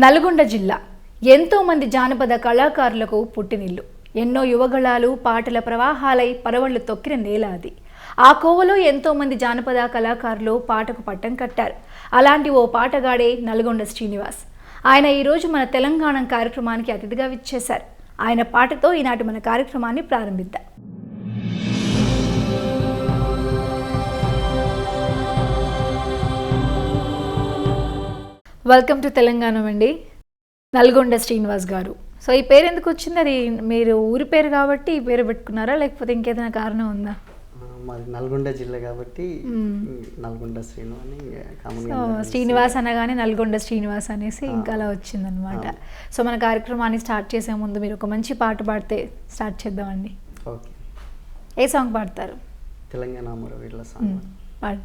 నల్గొండ జిల్లా ఎంతోమంది జానపద కళాకారులకు పుట్టినిల్లు. ఎన్నో యువగళాలు పాటల ప్రవాహాలై పరవళ్లు తొక్కిన నేల అది. ఆ కోవలో ఎంతోమంది జానపద కళాకారులు పాటకు పట్టం కట్టారు. అలాంటి ఓ పాటగాడే నల్గొండ శ్రీనివాస్. ఆయన ఈరోజు మన తెలంగాణ కార్యక్రమానికి అతిథిగా విచ్చేశారు. ఆయన పాటతో ఈనాటి మన కార్యక్రమాన్ని ప్రారంభిద్దాం. వెల్కమ్ టు తెలంగాణ అండి, నల్గొండ శ్రీనివాస్ గారు. సో ఈ పేరు ఎందుకు వచ్చింది? అది మీరు ఊరి పేరు కాబట్టి ఈ పేరు పెట్టుకున్నారా, లేకపోతే ఇంకేదైనా కారణం ఉందా? మాది నల్గొండ జిల్లా కాబట్టి నల్గొండ శ్రీను అని శ్రీనివాస్ అనగానే నల్గొండ శ్రీనివాస్ అనేసి ఇంకా అలా వచ్చిందనమాట. సో మన కార్యక్రమాన్ని స్టార్ట్ చేసే ముందు మీరు ఒక మంచి పాట పాడితే స్టార్ట్ చేద్దామండి. ఓకే, ఏ సాంగ్ పాడతారు? తెలంగాణ అమరవీరుల సాంగ్ పాడు.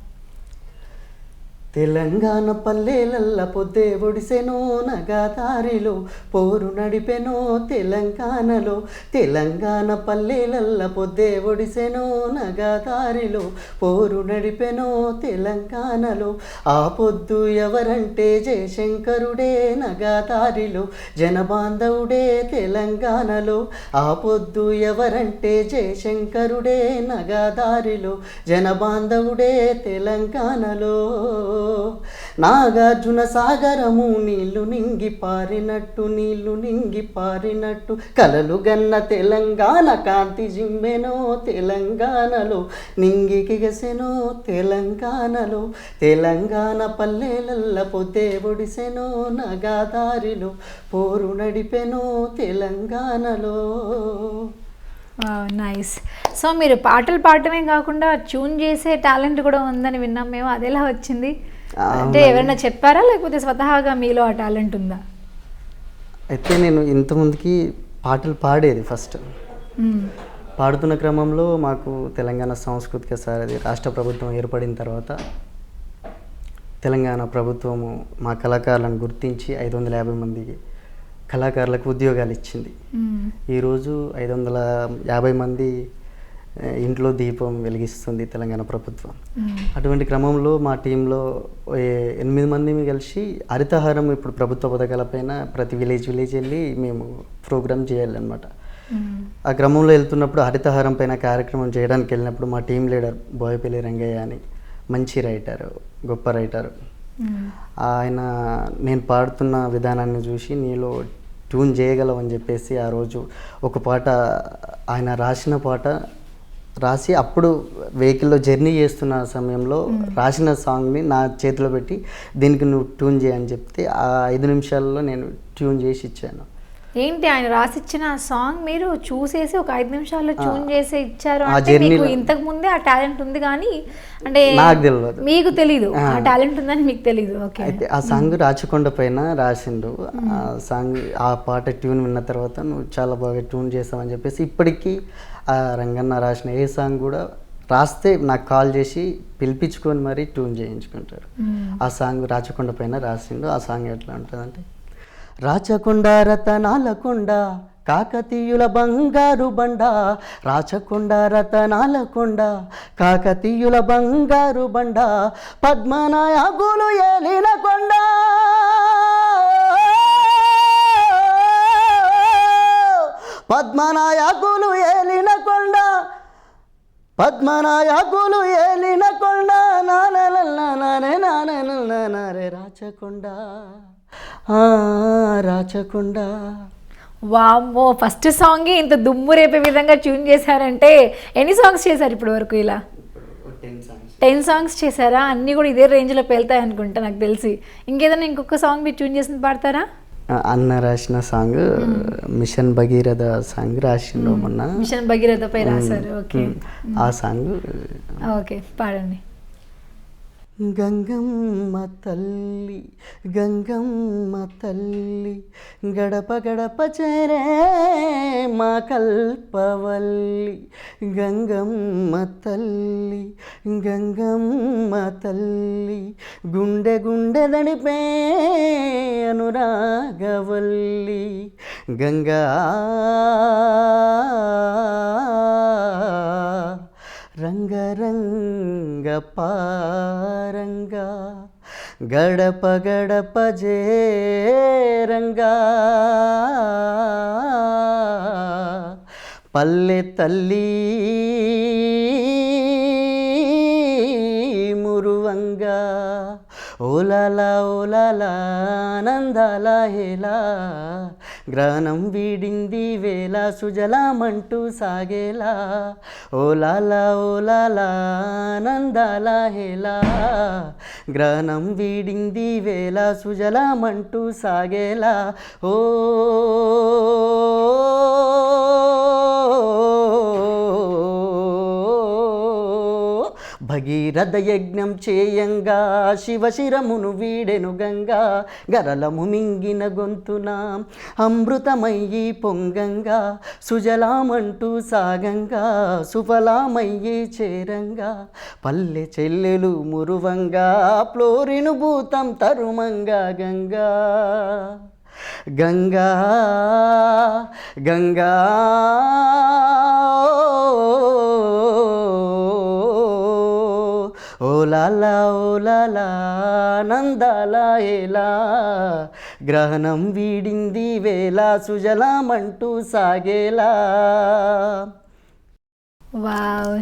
తెలంగాణ పల్లెలల్ల పొద్దే ఒడిసెనో నగాదారిలో పోరు నడిపెనో తెలంగాణలో. తెలంగాణ పల్లెలల్ల పొద్దే ఒడిసెనో నగాదారిలో పోరు నడిపెనో తెలంగాణలో. ఆ పొద్దు ఎవరంటే జయశంకరుడే నగాదారిలో జనబాంధవుడే తెలంగాణలో. ఆ పొద్దు ఎవరంటే జయశంకరుడే నగాదారిలో జనబాంధవుడే తెలంగాణలో. నాగార్జున సాగరము నీళ్లు నింగి పారినట్టు నీళ్లు నింగి పారినట్టు కలలు గన్న తెలంగాణ కాంతి జిమ్మెనో తెలంగాణలో. నింగికిగసెనో తెలంగాణలో. తెలంగాణ పల్లెలల్ల పొద్దే ఒడిసెనో నగాదారిలో పోరు నడిపెనో తెలంగాణలో. నైస్. సో మీరు పాటలు పాడటమే కాకుండా ట్యూన్ చేసే టాలెంట్ కూడా ఉందని విన్నాం మేము. అది ఎలా వచ్చింది? అంటే ఎవరైనా చెప్పారా, లేకపోతే స్వతహాగా మీలో ఆ టాలెంట్ ఉందా? అయితే నేను ఇంతకుముందుకి పాటలు పాడేది. ఫస్ట్ పాడుతున్న క్రమంలో మాకు తెలంగాణ సాంస్కృతిక సారథి రాష్ట్ర ప్రభుత్వం ఏర్పడిన తర్వాత తెలంగాణ ప్రభుత్వము మా కళాకారులను గుర్తించి 550 మందికి కళాకారులకు ఉద్యోగాలు ఇచ్చింది. ఈరోజు 550 మంది ఇంట్లో దీపం వెలిగిస్తుంది తెలంగాణ ప్రభుత్వం. అటువంటి క్రమంలో మా టీంలో 8 మంది కలిసి హరితహారం ఇప్పుడు ప్రభుత్వ పథకాలపైన ప్రతి విలేజ్ వెళ్ళి మేము ప్రోగ్రామ్ చేయాలన్నమాట. ఆ క్రమంలో వెళ్తున్నప్పుడు హరితహారం పైన కార్యక్రమం చేయడానికి వెళ్ళినప్పుడు మా టీం లీడర్ బోయపల్లి రంగయ్య అని మంచి రైటరు, గొప్ప రైటరు, ఆయన నేను పాడుతున్న విధానాన్ని చూసి నీలో ట్యూన్ చేయగలవని చెప్పేసి ఆ రోజు ఒక పాట ఆయన రాసిన పాట రాసి అప్పుడు వెహికల్లో జర్నీ చేస్తున్న సమయంలో రాసిన సాంగ్ని నా చేతిలో పెట్టి దీనికి నువ్వు ట్యూన్ చేయని చెప్తే ఆ 5 నిమిషాల్లో నేను ట్యూన్ చేసి ఇచ్చాను. ఏంటి ఆయన రాసిచ్చిన సాంగ్ మీరు చూసేసి ఒక 5 నిమిషాల్లో ట్యూన్ చేసి ఇచ్చారు అంటే మీకు ఇంతకు ముందే ఆ టాలెంట్ ఉంది, కానీ అంటే నాకు తెలియదు, మీకు తెలీదు ఆ టాలెంట్ ఉందని మీకు తెలీదు. ఓకే, అయితే ఆ సాంగ్ రాచకొండ పైన రాసిండు. ఆ సాంగ్ ఆ పాట ట్యూన్ విన్న తర్వాత నువ్వు చాలా బాగా ట్యూన్ చేసావని చెప్పేసి ఇప్పటికీ ఆ రంగన్న రాసిన ఏ సాంగ్ కూడా రాస్తే నాకు కాల్ చేసి పిలిపించుకొని మరీ ట్యూన్ చేయించుకుంటారు. ఆ సాంగ్ రాచకొండ పైన రాసిండు. ఆ సాంగ్ ఎట్లా ఉంటుందంటే, రాచకొండ రతనాల కొండ కాకతీయుల బంగారు బండ, రాచకొండ రతనాల కొండ కాకతీయుల బంగారు బండ, పద్మనాయకులు ఏలిన కొండ, పద్మనాయకులు ఏలిన కొండ, పద్మనాయకులు ఏలిన కొండ, నానే నానే రాచకొండ రాచకొండ. వామ్మో, ఫస్ట్ సాంగే ఇంత దుమ్ము రేపే విధంగా ట్యూన్ చేశారంటే ఎన్ని సాంగ్స్ చేశారు ఇప్పటి వరకు? ఇలా 10 సాంగ్స్ చేశారా? అన్నీ కూడా ఇదే రేంజ్లో పేలుతాయి అనుకుంటా నాకు తెలిసి. ఇంకేదైనా ఇంకొక సాంగ్ మీరు ట్యూన్ చేసింది పాడతారా? అన్న రాసిన సాంగ్ మిషన్ భగీరథ సాంగ్ రాసిండు మొన్న. మిషన్ భగీరథ పై రాశారు. ఓకే, ఆ సాంగ్ ఓకే పాడండి. గంగమ్మ తల్లి గంగమ్మ తల్లి గడప గడప చేరే మా కల్పవల్లి, గంగమ్మ తల్లి గంగమ్మ తల్లి గుండె గుండె దడిపే అనురాగవల్లి, గంగా రంగరంగ పారంగా గడప గడప జేరంగా పల్లె తల్లి మురువంగా ఓలాలా ఓలాలా నందాల హేలా గ్రహణం వీడింది వేళ సుజలామంటూ సాగేలా ఓలాలా ఓలాలా నందాల హేలా గ్రహణం వీడింది వేళ సుజలామంటూ సాగేలా ఓ భగీరథ యజ్ఞం చేయంగా శివశిరమును వీడెను గంగా గరలము మింగిన గొంతున అమృతమయ్యి పొంగంగా సుజలామంటూ సాగంగా సుఫలామయ్యి చేరంగా పల్లె చెల్లెలు మురువంగా ప్లోరిను భూతం తరుమంగా గంగా గంగా గంగా ఓలాలా ఓలాలా నందాల ఏలా గ్రహణం వీడింది వేళ సుజలామంటూ సాగేలా. వావ్,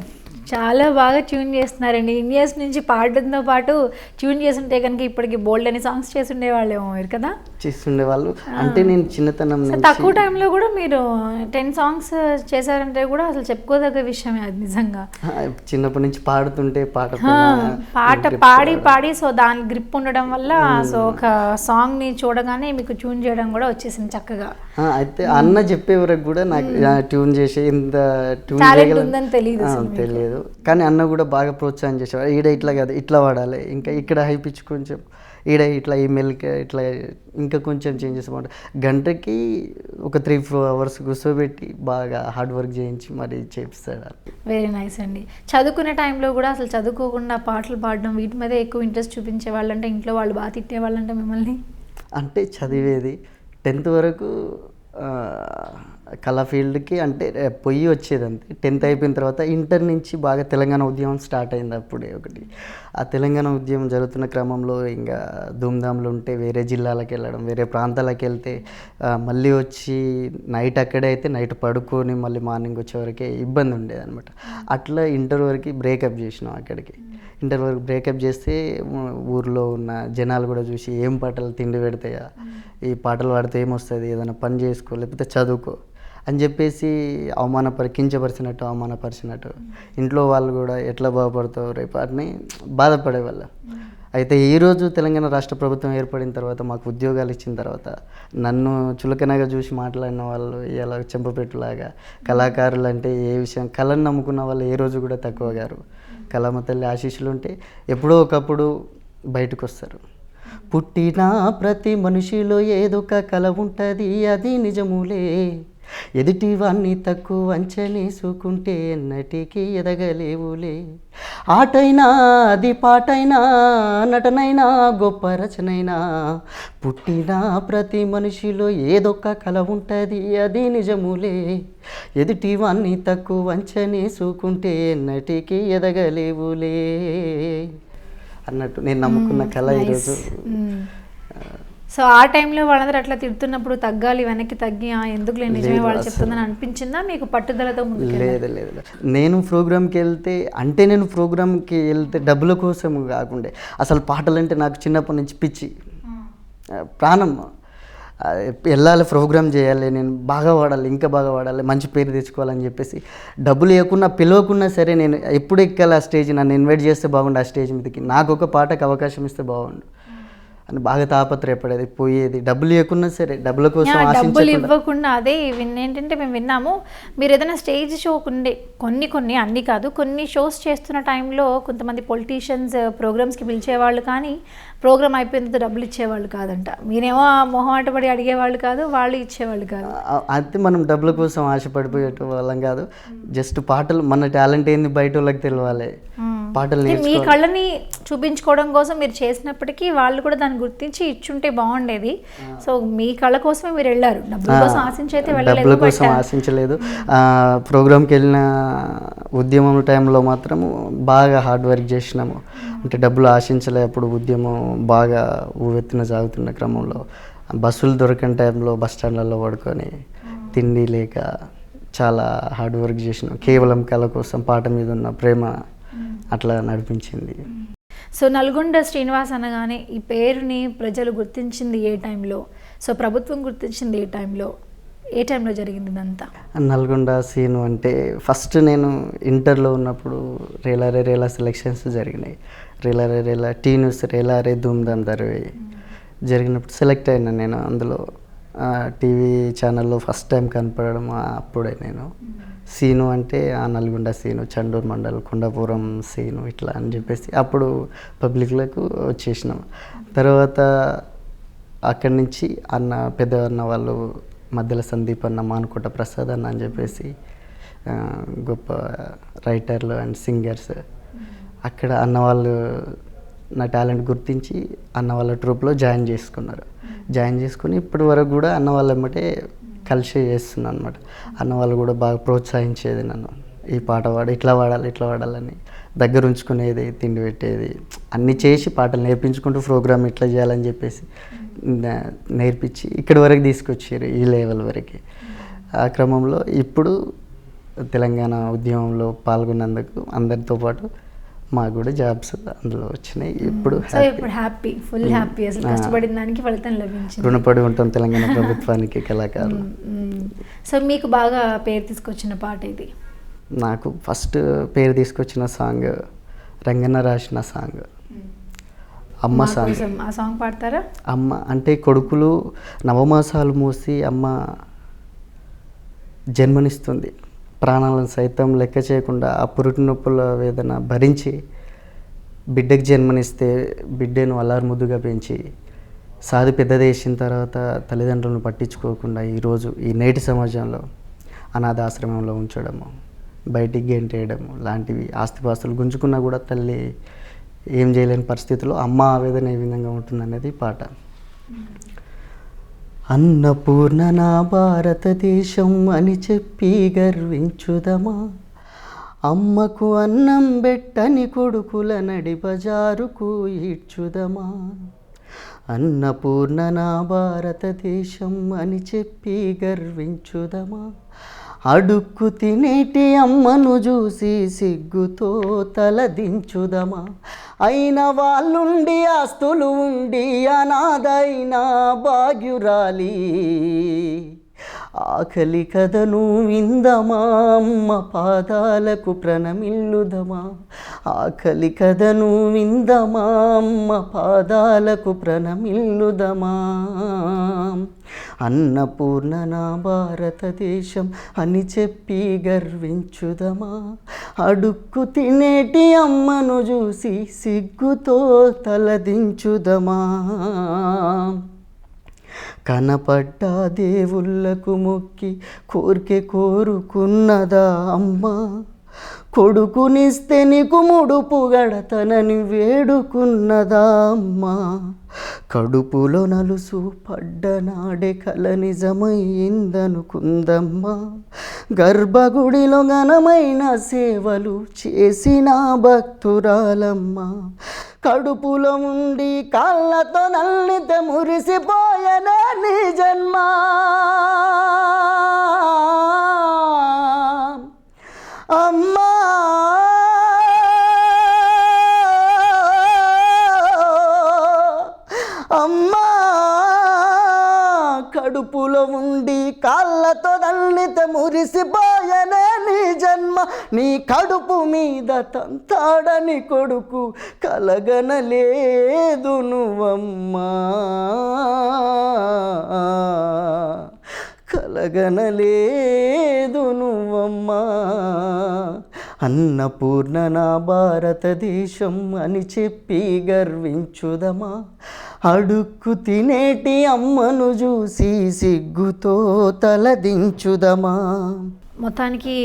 చాలా బాగా ట్యూన్ చేస్తున్నారండి. ఇయర్స్ నుంచి పాడడంతో పాటు ట్యూన్ చేస్తుంటే కనుక ఇప్పటికి బోల్డ్ అని సాంగ్స్ చేసి ఉండేవాళ్ళేమో మీరు కదా. చేస్తుండేవాళ్ళు. అంటే నేను చిన్నతనం నుంచి తక్కువ టైంలో కూడా మీరు 10 సాంగ్స్ చేశారంటే కూడా అసలు చెప్పుకోదగ్గ విషయమే అది నిజంగా. చిన్నప్పటి నుంచి పాడుతుంటే పాట పాడి పాడి సో దాని గ్రిప్ ఉండడం వల్ల సో ఒక సాంగ్ ని చూడగానే మీకు ట్యూన్ చేయడం కూడా వచ్చేసింది చక్కగా. అయితే అన్న చెప్పే వరకు కూడా నాకు ట్యూన్ చేసే ఇంత ట్యూన్ టాలెంట్ ఉందని తెలియదు. కానీ అన్న కూడా బాగా ప్రోత్సాహం చేసేవాడు. ఈడ ఇట్లా కాదు ఇట్లా వాడాలి, ఇంకా ఇక్కడ హై పిచ్ కొంచెం, ఈడ ఇట్లా ఈ మెల్కి ఇట్లా ఇంకా కొంచెం చేంజెస్ అనమాట. గంటకి ఒక 3-4 అవర్స్ కూర్చోబెట్టి బాగా హార్డ్ వర్క్ చేయించి మరి చేపిస్తాడు. వెరీ నైస్ అండి. చదువుకునే టైంలో కూడా అసలు చదువుకోకుండా పాటలు పాడడం వీటి మీద ఎక్కువ ఇంట్రెస్ట్ చూపించే వాళ్ళంటే ఇంట్లో వాళ్ళు బాగా తిట్టే వాళ్ళంటే మిమ్మల్ని? అంటే చదివేది 10th వరకు కళా ఫీల్డ్కి అంటే పొయ్యి వచ్చేది అంతే. 10th అయిపోయిన తర్వాత ఇంటర్ నుంచి బాగా తెలంగాణ ఉద్యమం స్టార్ట్ అయింది అప్పుడే ఒకటి. ఆ తెలంగాణ ఉద్యమం జరుగుతున్న క్రమంలో ఇంకా ధూమ్ధామ్లు ఉంటే వేరే జిల్లాలకు వెళ్ళడం, వేరే ప్రాంతాలకు వెళ్తే మళ్ళీ వచ్చి నైట్ అక్కడే అయితే నైట్ పడుకొని మళ్ళీ మార్నింగ్ వచ్చేవరకే ఇబ్బంది ఉండేది అనమాట. అట్లా ఇంటర్ వరకు బ్రేకప్ చేసినాం. అక్కడికి ఇంటర్ వరకు బ్రేకప్ చేస్తే ఊర్లో ఉన్న జనాలు కూడా చూసి ఏం పాటలు తిండి పెడతాయా, ఈ పాటలు పాడితే ఏమొస్తుంది, ఏదైనా పని చేసుకో లేకపోతే చదువుకో అని చెప్పేసి అవమానపరిచినట్టు ఇంట్లో వాళ్ళు కూడా ఎట్లా బాగుపడతావు రేపు అని బాధపడేవాళ్ళు. అయితే ఈరోజు తెలంగాణ రాష్ట్ర ప్రభుత్వం ఏర్పడిన తర్వాత మాకు ఉద్యోగాలు ఇచ్చిన తర్వాత నన్ను చులకనగా చూసి మాట్లాడిన వాళ్ళు ఇలా చెంపపెట్టులాగా కళాకారులు అంటే ఏ విషయం కళను నమ్ముకున్న వాళ్ళు ఏ రోజు కూడా తక్కువ గారు. కళమ్మ తల్లి ఆశీస్సులు ఉంటే ఎప్పుడో ఒకప్పుడు బయటకు వస్తారు. పుట్టిన ప్రతి మనిషిలో ఏదొక కళ ఉంటుంది, అది నిజములే. ఎదుటివాన్ని తక్కువ అంచనేసుకుంటే ఎన్నటికీ ఎదగలేవులే. ఆటైనా అది పాటైనా నటనైనా గొప్ప రచనైనా పుట్టిన ప్రతి మనిషిలో ఏదొక కళ ఉంటుంది, అది నిజములే. ఎదుటివాన్ని తక్కువ అంచనేసుకుంటే ఎన్నటికీ ఎదగలేవులే అన్నట్టు నేను నమ్ముకున్న కళ ఈరోజు. సో ఆ టైంలో వాళ్ళందరూ అట్లా తిడుతున్నప్పుడు తగ్గాలి, వెనక్కి తగ్గి ఎందుకు లేని నిజమే వాళ్ళు చెప్తుందని అనిపించిందా మీకు పట్టుదలతో? లేదు. నేను ప్రోగ్రామ్కి వెళ్తే డబ్బుల కోసం కాకుండా అసలు పాటలు అంటే నాకు చిన్నప్పటి నుంచి పిచ్చి, ప్రాణం. వెళ్ళాలి, ప్రోగ్రామ్ చేయాలి, నేను బాగా వాడాలి, ఇంకా బాగా వాడాలి, మంచి పేరు తెచ్చుకోవాలని చెప్పేసి డబ్బులు ఇవ్వకున్నా పిలవకున్నా సరే నేను ఎప్పుడు ఎక్కాలి ఆ స్టేజ్, నన్ను ఇన్వైట్ చేస్తే బాగుండు, ఆ స్టేజ్ మీదకి నాకు ఒక పాటకు అవకాశం ఇస్తే బాగుండు అని బాగా తాపత్రయపడేది. పోయేది, డబ్బులు ఇవ్వకున్నా సరే డబ్బుల కోసం డబ్బులు ఇవ్వకుండా. అదే ఏంటంటే మేము విన్నాము మీరు ఏదైనా స్టేజ్ షో కొన్ని అన్నీ కాదు, కొన్ని షోస్ చేస్తున్న టైంలో కొంతమంది పొలిటీషియన్స్ ప్రోగ్రామ్స్కి పిలిచేవాళ్ళు కానీ ప్రోగ్రామ్ అయిపోయినంత డబ్బులు ఇచ్చేవాళ్ళు కాదంట. మీరేమో మొహమాటపడి అడిగేవాళ్ళు కాదు, వాళ్ళు ఇచ్చేవాళ్ళు కాదు. అయితే మనం డబ్బుల కోసం ఆశపడిపోయే వాళ్ళం కాదు. జస్ట్ పాటలు, మన టాలెంట్ ఏంది బయట వాళ్ళకి తెలియాలి, పాటలు మీ కళని చూపించుకోవడం కోసం మీరు చేసినప్పటికీ వాళ్ళు కూడా దాన్ని గుర్తించి ఇచ్చుంటే బాగుండేది. సో మీ కళ కోసమే మీరు వెళ్ళారు, డబ్బుల కోసం ఆశించి అయితే వెళ్ళలేదు. డబ్బుల కోసం ఆశించలేదు. ప్రోగ్రామ్కి వెళ్ళిన ఉద్యమం టైంలో మాత్రము బాగా హార్డ్ వర్క్ చేసినాము. అంటే డబ్బులు ఆశించలే. అప్పుడు ఉద్యమం బాగా ఊవెత్తున సాగుతున్న క్రమంలో బస్సులు దొరకని టైంలో బస్ స్టాండ్లలో పడుకొని తిండి లేక చాలా హార్డ్ వర్క్ చేసినాం. కేవలం కళ కోసం, పాట మీద ఉన్న ప్రేమ అట్లా నడిపించింది. సో నల్గొండ శ్రీనివాస్ అనగానే ఈ పేరుని ప్రజలు గుర్తించింది ఏ టైంలో, సో ప్రభుత్వం గుర్తించింది ఏ టైంలో జరిగింది ఇదంతా? నల్గొండ సీను అంటే ఫస్ట్ నేను ఇంటర్లో ఉన్నప్పుడు రేలా సెలక్షన్స్ జరిగినాయి. రేలా టీ న్యూస్ రేలా ధూమ్ధామ్ దర్వే జరిగినప్పుడు సెలెక్ట్ అయినా నేను. అందులో టీవీ ఛానల్లో ఫస్ట్ టైం కనపడడం అప్పుడే నేను. సీను అంటే ఆ నల్గొండ సీను, చండూరు మండల్, కొండాపురం సీను ఇట్లా అని చెప్పేసి అప్పుడు పబ్లిక్లకు వచ్చేసినాం. తర్వాత అక్కడి నుంచి పెద్ద అన్న వాళ్ళు మధ్యలో సందీప్ అన్న, మానుకోట ప్రసాద్ అన్న అని చెప్పేసి గొప్ప రైటర్లు అండ్ సింగర్స్, అక్కడ అన్న వాళ్ళు నా టాలెంట్ గుర్తించి అన్న వాళ్ళ ట్రూప్లో జాయిన్ చేసుకుని ఇప్పటి వరకు కూడా అన్న వాళ్ళ ఎమ్మటే కలిసి చేస్తున్నాను అనమాట. అన్న వాళ్ళు కూడా బాగా ప్రోత్సహించేది నన్ను, ఈ పాట ఇట్లా వాడాలని దగ్గర ఉంచుకునేది, తిండి పెట్టేది, అన్నీ చేసి పాటలు నేర్పించుకుంటూ ప్రోగ్రామ్ ఇట్లా చేయాలని చెప్పేసి నేర్పించి ఇక్కడి వరకు తీసుకొచ్చారు, ఈ లెవెల్ వరకు. ఆ క్రమంలో ఇప్పుడు తెలంగాణ ఉద్యమంలో పాల్గొన్నందుకు అందరితో పాటు మాకు కూడా జాబ్స్ అందులో వచ్చినాయి. ఇప్పుడు హ్యాపీ, ఫుల్ హ్యాపీ. అసలు కష్టపడిన దానికి ఫలితం లభించింది. రుణపడి ఉంటాం తెలంగాణ ప్రభుత్వానికి, కళాకారులు. సో మీకు బాగా పేరు తీసుకొచ్చిన పాట ఇది? నాకు ఫస్ట్ పేరు తీసుకొచ్చిన సాంగ్ రంగన్న రాసిన సాంగ్ అమ్మ సాంగ్. ఆ సాంగ్ పాడతారా? అమ్మ అంటే కొడుకులు నవమాసాలు మోసి అమ్మ జన్మనిస్తుంది. ప్రాణాలను సైతం లెక్క చేయకుండా ఆ పురుటి నొప్పుల వేదన భరించి బిడ్డకు జన్మనిస్తే బిడ్డను అల్లారుముద్దుగా పెంచి సాది పెద్దది వేసిన తర్వాత తల్లిదండ్రులను పట్టించుకోకుండా ఈరోజు ఈ నేటి సమాజంలో అనాథాశ్రమంలో ఉంచడము, బయటికి గెంటేయడము లాంటివి, ఆస్తిపాస్తులు గుంజుకున్నా కూడా తల్లి ఏం చేయలేని పరిస్థితిలో అమ్మ ఆవేదన ఏ విధంగా ఉంటుందనేది పాట. అన్నపూర్ణ నా భారతదేశం అని చెప్పి గర్వించుదమా, అమ్మకు అన్నం బెట్టని కొడుకుల నడి బజారుకు ఈడ్చుదమా. అన్నపూర్ణ నా భారతదేశం అని చెప్పి గర్వించుదమా, అడుక్కు తినేటి అమ్మను చూసి సిగ్గుతో తలదించుదమా. అయిన వాళ్ళుండి ఆస్తులు ఉండి అనాథైన భాగ్యురాలి, ఆకలి కథను విందమా అమ్మ పాదాలకు ప్రణమిల్లుదమా. ఆకలి కథను విందమా అమ్మ పాదాలకు ప్రణమిల్లుదమా. అన్నపూర్ణ నా భారతదేశం అని చెప్పి గర్వించుదమా, అడుక్కు తినేటి అమ్మను చూసి సిగ్గుతో తలదించుదమా. కనపడ్డా దేవుళ్ళకు మొక్కి కోరికే కోరుకున్నదా అమ్మ, కొడుకునిస్తే నీకు ముడుపు గడతనని వేడుకున్నదా అమ్మ. కడుపులో నలుసు పడ్డనాడే కల నిజమైందనుకుందమ్మా, గర్భగుడిలో ఘనమైన సేవలు చేసిన భక్తురాలమ్మ. కడుపులో ఉండి కాళ్ళతో నల్లితే మురిసిపోయనే నీ జన్మ, అమ్మా అమ్మా. కడుపులో ఉండి కాళ్ళతో నల్లితే మురిసిపోయనే నీ జన్మ, నీ కడుపు మీద తంతాడని కొడుకు కలగనలేదు నువ్వమ్మా, కలగనలేదు నువ్వమ్మా. అన్నపూర్ణ నా భారతదేశం అని చెప్పి గర్వించుదమా, అడుక్కు తినేటి అమ్మను చూసి సిగ్గుతో తలదించుదమా. మొత్తానికి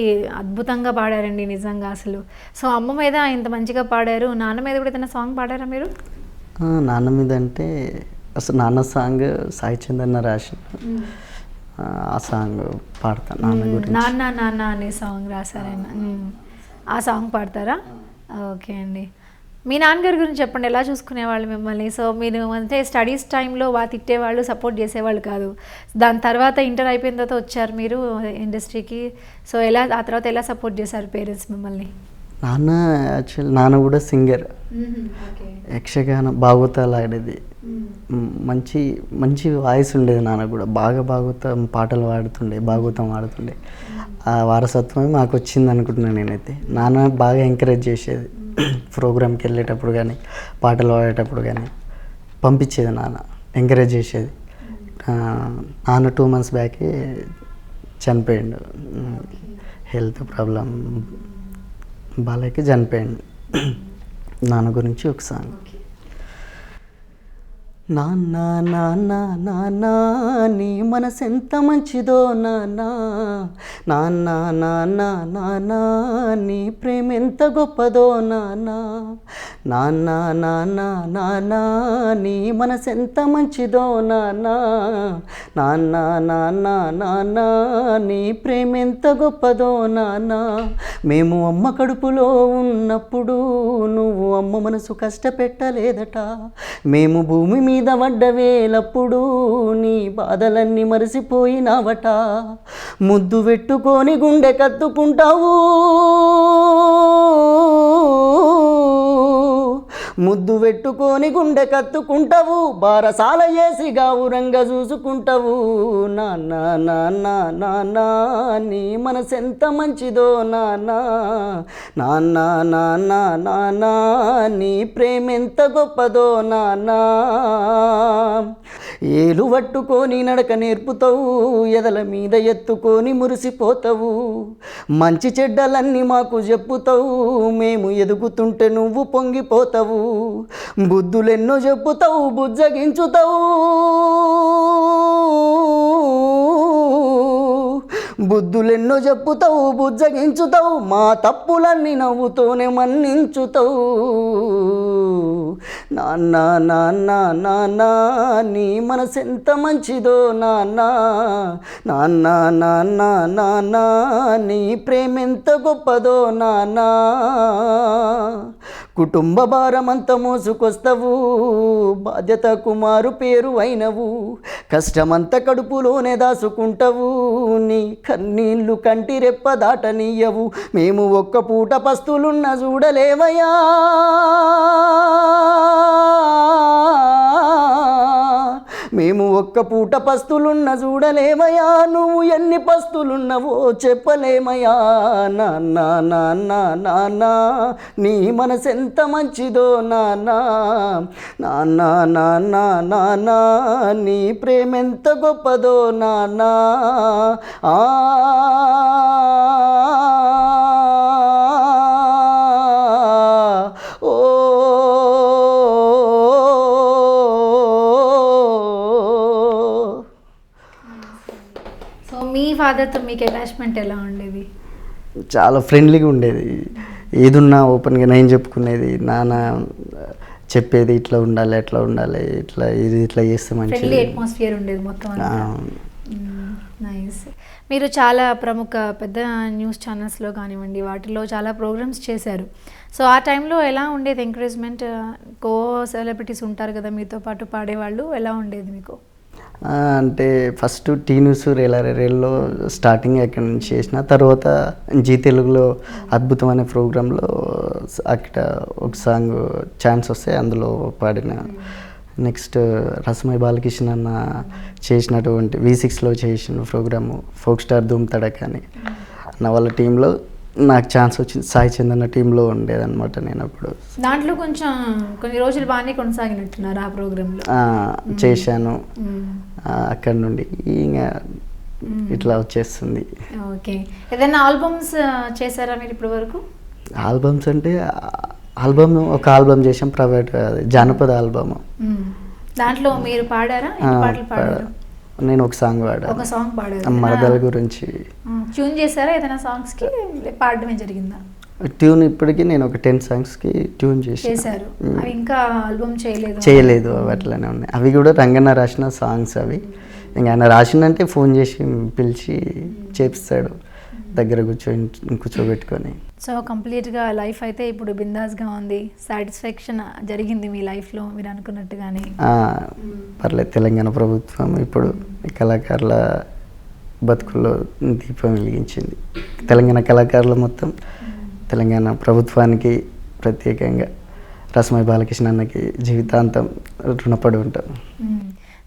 అద్భుతంగా పాడారండి నిజంగా అసలు. సో అమ్మ మీద ఇంత మంచిగా పాడారు, నాన్న మీద కూడా ఏదైనా సాంగ్ పాడారా మీరు? నాన్న మీద అంటే అసలు నాన్న సాంగ్ సాయి చందన్న రాసిన ఆ సాంగ్ పాడతాను నాన్న గురించి. నాన్న నాన్న అనే సాంగ్ రాశారాయన, ఆ సాంగ్ పాడతారా? ఓకే అండి. మీ నాన్నగారి గురించి చెప్పండి, ఎలా చూసుకునేవాళ్ళు మిమ్మల్ని? సో మీరు అంటే స్టడీస్ టైంలో తిట్టేవాళ్ళు, సపోర్ట్ చేసేవాళ్ళు కాదు. దాని తర్వాత ఇంటర్ అయిపోయిన తర్వాత వచ్చారు మీరు ఇండస్ట్రీకి. సో ఆ తర్వాత ఎలా సపోర్ట్ చేశారు పేరెంట్స్ మిమ్మల్ని? నాన్న కూడా సింగర్, యక్షగాన భాగవతాలు ఆడేది. మంచి మంచి వాయిస్ ఉండేది నాన్న కూడా, బాగా భాగవతం పాటలు పాడుతుండే, భాగవతం ఆడుతుండే. ఆ వారసత్వమే మాకు వచ్చింది అనుకుంటున్నాను నేనైతే. నాన్న బాగా ఎంకరేజ్ చేసేది, ప్రోగ్రామ్కి వెళ్ళేటప్పుడు కానీ పాటలు పాడేటప్పుడు కానీ పంపించేది నాన్న, ఎంకరేజ్ చేసేది. నాన్న 2 months బ్యాకే చనిపోయిండు, హెల్త్ ప్రాబ్లం బాలేక చనిపోయిండు. నాన్న గురించి ఒక సాంగ్. నాన్న నాన్న నాన్న నీ మనసెంత మంచిదో నాన్న, నాన్న నాన్న నాన్న నీ ప్రేమ ఎంత గొప్పదో నాన్న, నాన్న నాన్న నాన్న నీ మనసెంత మంచిదో నాన్న, నాన్న నాన్న నాన్న నీ ప్రేమ ఎంత గొప్పదో నాన్న. మేము అమ్మ కడుపులో ఉన్నప్పుడు నువ్వు అమ్మ మనసు కష్టపెట్టలేదట, మేము భూమి మీద పడ్డ వేలప్పుడు నీ బాధలన్నీ మరిసిపోయినావట, ముద్దు పెట్టుకొని గుండె కత్తుకుంటావు, ముద్దు పెట్టుకొని గుండె కత్తుకుంటావు, బారసాల చేసి గావురంగా చూసుకుంటావు. నాన్న నాన్న నాన్న నీ మనసెంత మంచిదో నాన్న, నాన్న నాన్న నాన్న నీ ప్రేమ ఎంత గొప్పదో నాన్న. ఏలు పట్టుకొని నడక నేర్పుతావు, ఎదల మీద ఎత్తుకొని మురిసిపోతావు, మంచి చెడ్డలన్నీ మాకు చెప్పుతావు, మేము ఎదుగుతుంటే నువ్వు పొంగిపోతావు, బుద్ధులెన్నో చెప్పుతావు, బుజ్జగించుతావు, బుద్ధులెన్నో చెప్పుతావు, బుజ్జగించుతావు, మా తప్పులన్నీ నవ్వుతోనే మన్నించుతావు. నాన్న నాన్న నాన్న నీ మనసెంత మంచిదో నాన్న, నాన్న నాన్న నాన్న నీ ప్రేమ ఎంత గొప్పదో నాన్న. కుటుంబ భారమంతా మోసుకొస్తావు, బాధ్యత కుమారు పేరు అయినవు, కష్టమంతా కడుపులోనే దాసుకుంటావు, నీ కన్నీళ్ళు కంటి రెప్ప దాటనీయవు, మేము ఒక్క పూట పస్తులున్న చూడలేవయా, మేము ఒక్క పూట పస్తులున్న చూడలేమయా, నువ్వు ఎన్ని పస్తులున్నవో చెప్పలేమయా. నాన్న నాన్న నాన్న నీ మనసెంత మంచిదో నాన్న, నాన్న నాన్న నాన్న నీ ప్రేమ ఎంత గొప్పదో నాన్న. మీ ఫాదర్తో మీకు అటాచ్మెంట్ ఎలా ఉండేది? చాలా ఫ్రెండ్లీగా ఉండేది, ఏదున్నా ఓపెన్గా నేను చెప్పుకునేది, నాన్న చెప్పేది ఇట్లా ఉండాలి, ఎట్లా ఉండాలి, ఇట్లా ఇది ఇట్లా చేస్తే మంచిది, అట్మాస్ఫియర్ ఉండేది మొత్తం. నైస్. మీరు చాలా ప్రముఖ పెద్ద న్యూస్ ఛానల్స్లో కానివ్వండి వాటిలో చాలా ప్రోగ్రామ్స్ చేశారు. సో ఆ టైంలో ఎలా ఉండేది ఎంకరేజ్మెంట్? కో సెలబ్రిటీస్ ఉంటారు కదా మీతో పాటు పాడేవాళ్ళు, ఎలా ఉండేది మీకు? అంటే ఫస్ట్ టీ న్యూస్ రేలో స్టార్టింగ్ అక్కడ నుంచి చేసిన తర్వాత జీ తెలుగులో అద్భుతం అనే ప్రోగ్రాంలో అక్కడ ఒక సాంగ్ ఛాన్స్ వస్తే అందులో పాడిన. నెక్స్ట్ రసమై బాలకృష్ణ అన్న చేసినటువంటి V6లో చేసిన ప్రోగ్రాము ఫోక్ స్టార్ ధూమ్ తడక్ అని అన్న వాళ్ళ టీంలో నాకు ఛాన్స్ వచ్చింది. సాయి చందన్న టీంలో ఉండేదన్నమాట నేను అప్పుడు. దాంట్లో కొన్ని రోజులు బాగానే కొనసాగినట్టున్నారు ఆ ప్రోగ్రాంలో. చేశాను. అక్కడ నుండి ఇంకా ఇట్లా వచ్చేస్తుంది. ఓకే. ఏదైనా ఆల్బమ్స్ చేశారా మీరు ఇప్పటి వరకు? ఆల్బమ్స్ అంటే ఒక ఆల్బమ్ చేసాం, ప్రైవేట్ జానపద ఆల్బమ్. దాంట్లో మీరు పాడారా? ఎన్ని పాటలు పాడారు? నేను ఒక సాంగ్ పాడాను, ఒక సాంగ్ పాడారు. మరదల గురించి. ట్యూన్ చేశారా ఏదైనా సాంగ్స్కి, పాడడమే జరిగిందా? ట్యూన్ ఇప్పటికీ నేను ఒక 10 సాంగ్స్కి ట్యూన్ చేశారు. అవి ఇంకా ఆల్బమ్ చేయలేదు, అవి అట్లనే ఉన్నాయి. అవి కూడా రంగన్న రాసిన సాంగ్స్ అవి. ఇంకా ఆయన రాసిందంటే ఫోన్ చేసి పిలిచి చేపిస్తాడు, దగ్గర కూర్చోబెట్టుకొని. సో కంప్లీట్గా లైఫ్ అయితే ఇప్పుడు బిందాస్గా ఉంది, సాటిస్ఫాక్షన్ జరిగింది మీ లైఫ్లో మీరు అనుకున్నట్టుగానే? పర్లేదు. తెలంగాణ ప్రభుత్వం ఇప్పుడు కళాకారుల బతుకుల్లో దీపం వెలిగించింది. తెలంగాణ కళాకారులు మొత్తం తెలంగాణ ప్రభుత్వానికి, ప్రత్యేకంగా రసమై బాలకృష్ణ అన్నకి జీవితాంతం రుణపడి ఉంటాం.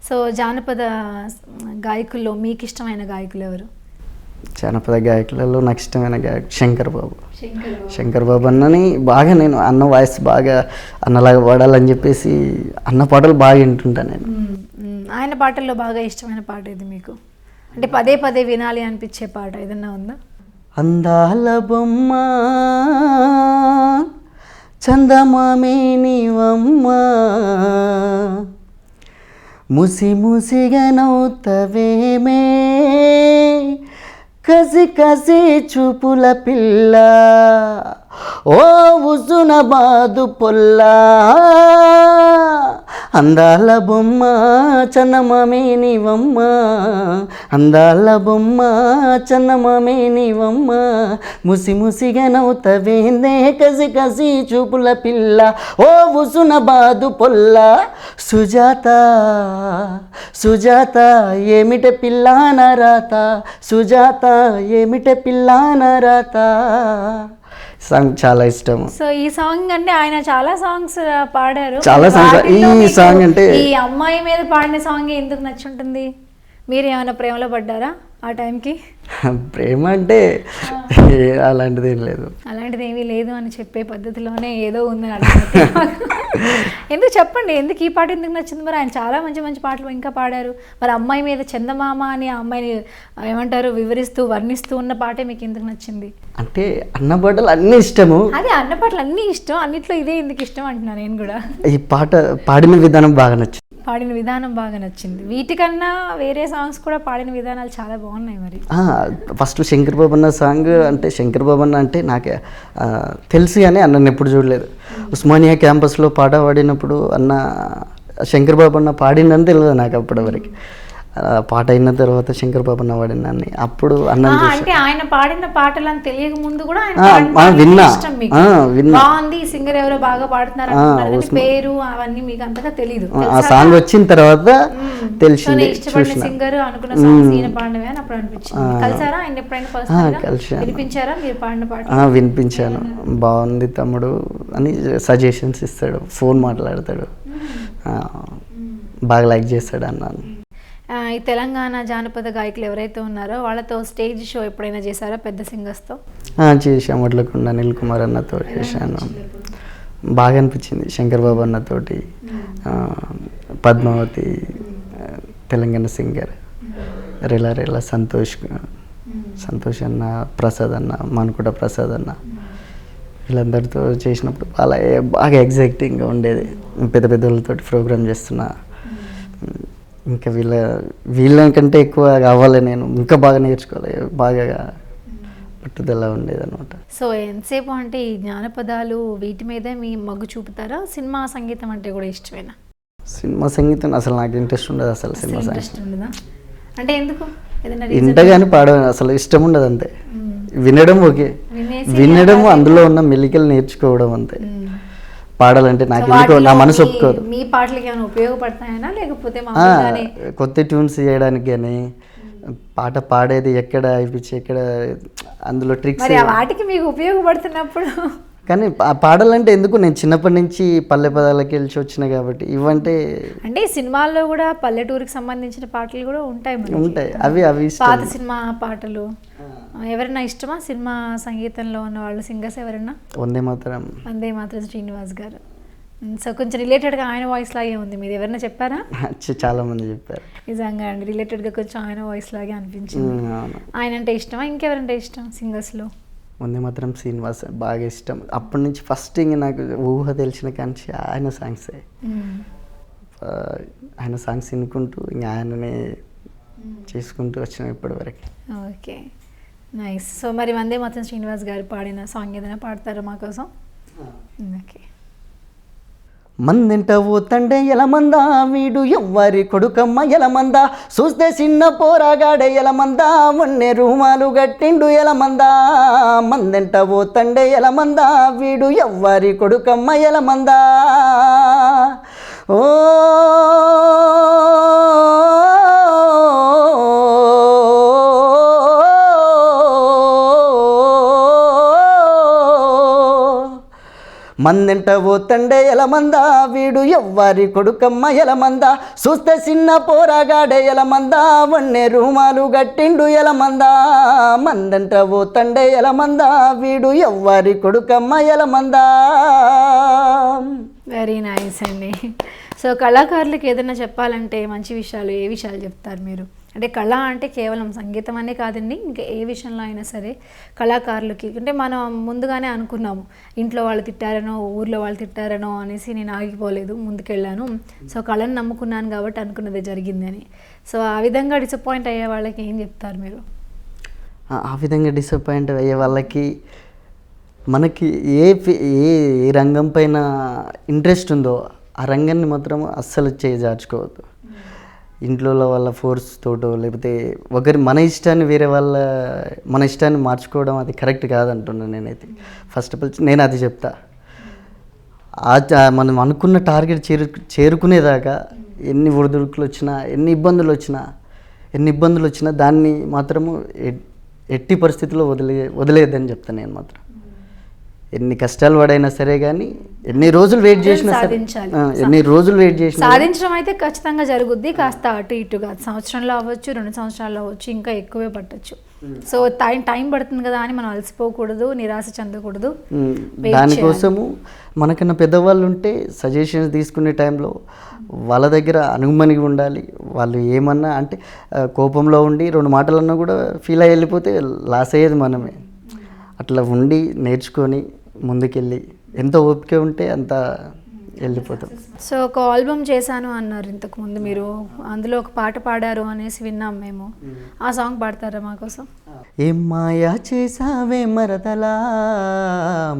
సో జానపద గాయకుల్లో మీకు ఇష్టమైన గాయకులు ఎవరు? జానపద గాయకులలో నాకు ఇష్టమైన గాయకుడు శంకర్ బాబు అన్నని బాగా నేను అన్న వాయిస్ బాగా అన్నలాగా పాడాలని చెప్పేసి అన్న పాటలు బాగా వింటుంటాను నేను. ఆయన పాటల్లో బాగా ఇష్టమైన పాట ఏది మీకు? అంటే పదే పదే వినాలి అనిపించే పాట ఏదన్నా ఉందా? అందాల బొమ్మ చందమామే నీవమ్మ, ముసి ముసిగా నవ్వుతవేమే, కసి కసి చూపుల పిల్ల, ఓ ఉసున బాదు పొల్ల, అందాల బొమ్మ చందమామే నీవమ్మ, అందాల బొమ్మ చందమామే నీవమ్మ, ముసి ముసిగా నవ్వుతవేందే, కసి కసి చూపుల పిల్ల, ఓ ఉసున బాదు పొల్ల, సుజాత సుజాత ఏమిట పిల్ల నరాత, సుజాత ఏమిట పిల్ల నరాత. సాంగ్ చాలా ఇష్టం. సో ఈ సాంగ్ అంటే ఆయన చాలా సాంగ్స్ పాడారు, చాలా సాంగ్స్. ఈ సాంగ్ అంటే ఈ అమ్మాయి మీద పాడిన సాంగ్ ఎందుకు నచ్చుంటుంది? మీరు ఏమైనా ప్రేమలో పడ్డారా ఆ టైంకి? ప్రేమ అంటే అలాంటిది ఏం లేదు, అలాంటిది ఏమీ లేదు అని చెప్పే పద్ధతిలోనే ఏదో ఉందని అర్థం. ఎందుకు చెప్పండి, ఎందుకు ఈ పాట ఎందుకు నచ్చింది? మరి ఆయన చాలా మంచి మంచి పాటలు ఇంకా పాడారు. మరి అమ్మాయి మీద చందమామ అని ఆ అమ్మాయిని ఏమంటారు వివరిస్తూ వర్ణిస్తూ ఉన్న పాటే మీకు ఎందుకు నచ్చింది? అంటే అన్న పాటలు అన్నీ ఇష్టము. అదే అన్న పాటలు అన్నీ ఇష్టం, అన్నిట్లో ఇదే ఎందుకు ఇష్టం అంటున్నాను నేను కూడా. ఈ పాట పాడిన విధానం బాగా నచ్చింది, పాడిన విధానం బాగా నచ్చింది. వీటికన్నా వేరే సాంగ్స్ కూడా పాడిన విధానాలు చాలా బాగున్నాయి. మరి ఫస్ట్ శంకర్ బాబు అన్న సాంగ్ అంటే, శంకర్ బాబు అన్న అంటే నాకే తెలుసు కానీ అన్నని ఎప్పుడు చూడలేదు. ఉస్మానియా క్యాంపస్లో పాట పాడినప్పుడు అన్న శంకర్ బాబు అన్న పాడిందని తెలియదు నాకు అప్పటివరకు. పాట అయిన తర్వాత శంకర్ బాబు అన్న పాడినాన్ని అప్పుడు అన్న అంటే ఆయన పాడిన పాటలు అని తెలియక ముందు కూడా విన్నా, బాగుంది సింగర్ ఎవరో బాగా పాడుతున్నారు, పేరు అవన్నీ మీకు అంతగా తెలియదు. ఆ సాంగ్ వచ్చిన తర్వాత తెలిసింది, ఇష్టపడిన సింగర్ అనుకున్న సాంగ్స్ ఈయన పాడినవే అని అప్పుడు అనిపించింది. కలిసారా ఆయన ఎప్పుడైనా పర్సనల్గా? వినిపించారా మీరు పాడిన పాట? వినిపించాను. బాగుంది తమ్ముడు అని సజెషన్స్ ఇస్తాడు, ఫోన్ మాట్లాడతాడు, బాగా లైక్ చేస్తాడు అన్నాను. ఈ తెలంగాణ జానపద గాయకులు ఎవరైతే ఉన్నారో వాళ్ళతో స్టేజ్ షో ఎప్పుడైనా చేశారా పెద్ద సింగర్స్తో? చేసాము. వడ్లకొండ అనిల్ కుమార్ అన్నతో చేశాను, బాగా అనిపించింది. శంకర్ బాబు అన్నతోటి, పద్మావతి తెలంగాణ సింగర్, రేలా రేలా సంతోష్ అన్న, ప్రసాద్ అన్న, మనుకుట ప్రసాద్ అన్న, వీళ్ళందరితో చేసినప్పుడు అలా బాగా ఎగ్జైటింగ్గా ఉండేది. పెద్ద పెద్ద వాళ్ళతోటి ప్రోగ్రామ్ చేస్తున్నా, ఇంకా వీళ్ళకంటే ఎక్కువ కావాలి, నేను ఇంకా బాగా నేర్చుకోవాలి, బాగా పట్టుదల ఉండేది అనమాట. సో ఎంతసేపు అంటే ఈ జానపదాలు వీటి మీదే మీ మగ్గు చూపుతారా? సినిమా సంగీతం అంటే కూడా ఇష్టమేనా? సినిమా సంగీతం అసలు నాకు ఇంట్రెస్ట్ ఉండదు. అసలు సినిమా సంగీతం ఉండదా? అంటే ఎందుకు? ఇంటగానే పాడడం అసలు ఇష్టం ఉండదు, అంతే. వినడం ఓకే, వినడం అందులో ఉన్న మెలికలు నేర్చుకోవడం అంతే. పాడాలంటే నాకు ఎందుకో నా మనసు ఒప్పుకోదు. మీ పాటలకి ఏమైనా ఉపయోగపడతాయనా లేకపోతే కొత్త ట్యూన్స్ చేయడానికి కానీ, పాట పాడేది ఎక్కడ అయిపించి ఎక్కడ అందులో ట్రిక్స్ వాటికి మీకు ఉపయోగపడుతున్నప్పుడు కానీ పాడాలంటే ఎందుకు, నేను చిన్నప్పటి నుంచి పల్లె పదాలకి వెళ్ళి వచ్చిన కాబట్టి ఇవంటే. అంటే సినిమాల్లో కూడా పల్లెటూరుకి సంబంధించిన పాటలు కూడా ఉంటాయి. అవి పాత సినిమా పాటలు ఎవరైనా ఇష్టమా? సినిమా సంగీతంలో ఉన్న వాళ్ళు సింగర్స్ ఎవరైనా? వందే మాతరం శ్రీనివాస్ గారు. సో కొంచెం రిలేటెడ్గా ఆయన వాయిస్ లాగే ఉంది. మీరు ఎవరైనా చెప్పారా? చాలా మంది చెప్పారు. నిజంగా అండి, రిలేటెడ్గా కొంచెం ఆయన వాయిస్ లాగే అనిపించింది. ఆయన అంటే ఇష్టమా? ఇంకెవరంటే ఇష్టం సింగర్స్లో? వందే మాత్రం శ్రీనివాస్ బాగా ఇష్టం. అప్పటి నుంచి ఫస్ట్ ఇంక నాకు ఊహ తెలిసిన కానీ ఆయన సాంగ్సే. ఆయన సాంగ్స్ వినుకుంటూ ఇంకా ఆయననే చేసుకుంటూ వచ్చినాం ఇప్పటివరకు. Okay, nice. సో మరి వందే మాతరం శ్రీనివాస్ గారు పాడిన సాంగ్ ఏదైనా పాడతారా మా కోసం? ఓకే. మందెంట పోతండే ఎలమందా, వీడు ఎవ్వరి కొడుకమ్మ ఎలమందా, చూస్తే చిన్న పోరాగాడే ఎలమందా, మొన్నే రూమాలు గట్టిండు ఎలమందా. మందెంట పోతండే ఎలమందా, వీడు ఎవ్వరి కొడుకమ్మ ఎలమందా. ఓ మందెంట పోతండే ఎలమందా, వీడు ఎవ్వరి కొడుకమ్మ ఎలమందా, చూస్తే చిన్న పోరాగాడే ఎలమందా, వన్నే రూమాలు గట్టిండు ఎలమందా. మందెంట పోతండే ఎలమందా, వీడు ఎవ్వరి కొడుకమ్మ ఎలమందా. వెరీ నైస్ అండి. సో కళాకారులకు ఏదైనా చెప్పాలంటే మంచి విషయాలు ఏ విషయాలు చెప్తారు మీరు? అంటే కళ అంటే కేవలం సంగీతం అనే కాదండి, ఇంకా ఏ విషయంలో అయినా సరే కళాకారులకి అంటే మనం ముందుగానే అనుకున్నాము, ఇంట్లో వాళ్ళు తిట్టారనో ఊర్లో వాళ్ళు తిట్టారనో అనేసి నేను ఆగిపోలేదు, ముందుకెళ్ళాను. సో కళను నమ్ముకున్నాను కాబట్టి అనుకున్నదే జరిగిందని. సో ఆ విధంగా డిసప్పాయింట్ అయ్యే వాళ్ళకి ఏం చెప్తారు మీరు? ఆ విధంగా డిసప్పాయింట్ అయ్యే వాళ్ళకి మనకి ఏ ఏ రంగం పైన ఇంట్రెస్ట్ ఉందో ఆ రంగాన్ని మాత్రం అస్సలు చేజార్చుకోవద్దు. ఇంట్లో వాళ్ళ ఫోర్స్ తోటో లేకపోతే మన ఇష్టాన్ని వేరే మన ఇష్టాన్ని మార్చుకోవడం అది కరెక్ట్ కాదంటున్నాను నేనైతే. ఫస్ట్ ఆఫ్ ఆల్ నేను అది చెప్తా, మనం అనుకున్న టార్గెట్ చేరుకునేదాకా ఎన్ని ఒడిదుడుకులు వచ్చినా ఎన్ని ఇబ్బందులు వచ్చినా దాన్ని మాత్రము ఎట్టి పరిస్థితుల్లో వదిలేయద్దని చెప్తాను నేను మాత్రం. ఎన్ని కష్టాలు పడైనా సరే కానీ ఎన్ని రోజులు వెయిట్ చేసినా సాధించడం అయితే ఖచ్చితంగా జరుగుద్ది. కాస్త అటు ఇటుగా సంవత్సరంలో అవ్వచ్చు, 2 సంవత్సరాల్లో అవ్వచ్చు, ఇంకా ఎక్కువే పట్టచ్చు. సో టైం పడుతుంది కదా అని మనం అలసిపోకూడదు, నిరాశ చెందకూడదు. దానికోసము మనకన్నా పెద్దవాళ్ళు ఉంటే సజెషన్స్ తీసుకునే టైంలో వాళ్ళ దగ్గర అనుమనిగా ఉండాలి. వాళ్ళు ఏమన్నా అంటే కోపంలో ఉండి 2 మాటలన్నా కూడా ఫీల్ అయ్యి వెళ్ళిపోతే లాస్ అయ్యేది మనమే. అట్లా ఉండి నేర్చుకొని ముందుకెళ్ళి ఎంత ఓపిక ఉంటే అంత వెళ్ళిపోతాం. సో ఒక ఆల్బమ్ చేశాను అన్నారు ఇంతకుముందు మీరు, అందులో ఒక పాట పాడారు అనేసి విన్నాం మేము. ఆ సాంగ్ పాడతారా మా కోసం? ఏం మాయా చేసావే మరదలా,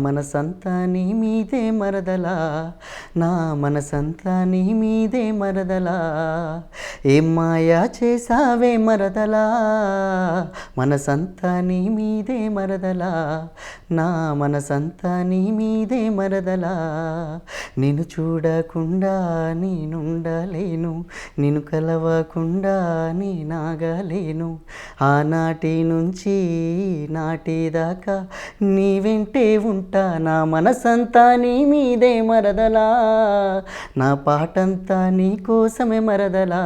మనసంతా నీ మీదే మరదలా, నా మనసంతా నీ మీదే మరదలా. ఏం మాయా చేసావే మరదలా, మనసంతా నీ మీదే మరదలా, నా మనసంతా నీ మీదే మరదలా. నిన్ను చూడకుండా నేనుండలేను, నిన్ను కలవకుండా నేనాగలేను, ఆనాటి నుంచి నాటిదాకా నీ వెంటే ఉంటా, నా మనసంతా నీ మీదే మరదలా, నా పాటంతా నీ కోసమే మరదలా,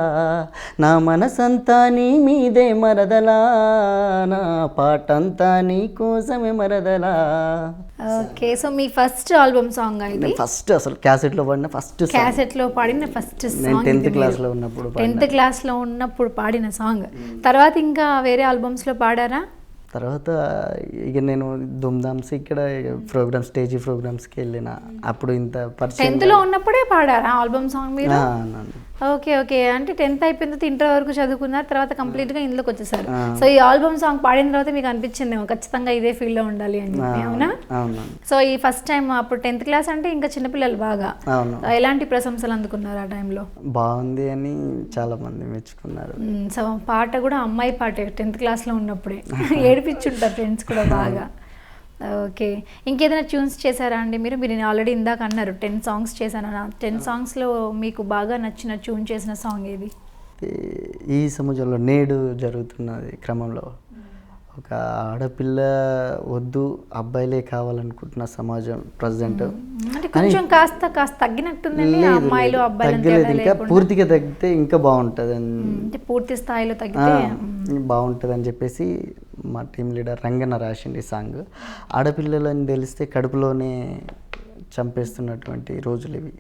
నా మనసంతా నీ మీదే మరదలా, నా పాటంతా నీ కోసమే మరదలా. ఓకే. సో మీ ఫస్ట్ ఆల్బమ్ సాంగ్ అయితే ఫస్ట్ అసలు క్యాసెట్లో పాడిన ఫస్ట్ సాంగ్ 10th క్లాస్లో ఉన్నప్పుడు పాడిన సాంగ్. తర్వాత ఇంకా వేరే ఆల్బమ్స్లో పాడారా? తర్వాత ఇక నేను ధూమ్ధామ్స్ ఇక్కడ స్టేజ్ ప్రోగ్రామ్స్కి వెళ్ళిన అప్పుడు ఇంత పరిచయం. 10th లో ఉన్నప్పుడే పాడారా ఆల్బమ్ సాంగ్ మీరు? Okay okay. అంటే 10th అయిపోయిన తర్వాత ఇంటర్ వరకు చదువుకున్నారు, తర్వాత కంప్లీట్గా ఇందులోకి వచ్చేసారు. సో ఈ ఆల్బమ్ సాంగ్ పాడిన తర్వాత మీకు అనిపించింది ఖచ్చితంగా ఇదే ఫీల్డ్లో ఉండాలి అని చెప్పి, అవునా? సో ఈ ఫస్ట్ టైం అప్పుడు 10th క్లాస్ అంటే ఇంకా చిన్నపిల్లలు బాగా, ఎలాంటి ప్రశంసలు అందుకున్నారు ఆ టైంలో? బాగుంది అని చాలా మంది మెచ్చుకున్నారు. సో పాట కూడా అమ్మాయి పాటే 10th క్లాస్లో ఉన్నప్పుడే ఏడిపించుంటారు ఫ్రెండ్స్ కూడా బాగా. ఓకే. ఇంకేదైనా ట్యూన్స్ చేశారా అండి మీరు? ఆల్రెడీ ఇందాక అన్నారు 10 సాంగ్స్ చేశాను. 10 సాంగ్స్లో మీకు బాగా నచ్చిన ట్యూన్ చేసిన సాంగ్ ఏది? ఈ సమాజంలో నేడు జరుగుతున్నది క్రమంలో ఒక ఆడపిల్ల వద్దు అబ్బాయిలే కావాలనుకుంటున్న సమాజం ప్రజెంట్ అంటే కొంచెం కాస్త తగ్గినట్టుందండి. అమ్మాయిలు అబ్బాయిలు ఇంకా పూర్తిగా తగ్గితే ఇంకా బాగుంటుంది, అంటే పూర్తి స్థాయిలో తగ్గితే బాగుంటుంది అని చెప్పేసి మా టీం లీడర్ రంగన్న రాసిండి సాంగ్. ఆడపిల్లలని తెలిస్తే కడుపులోనే చంపేస్తున్నటువంటి రోజులు ఇవి.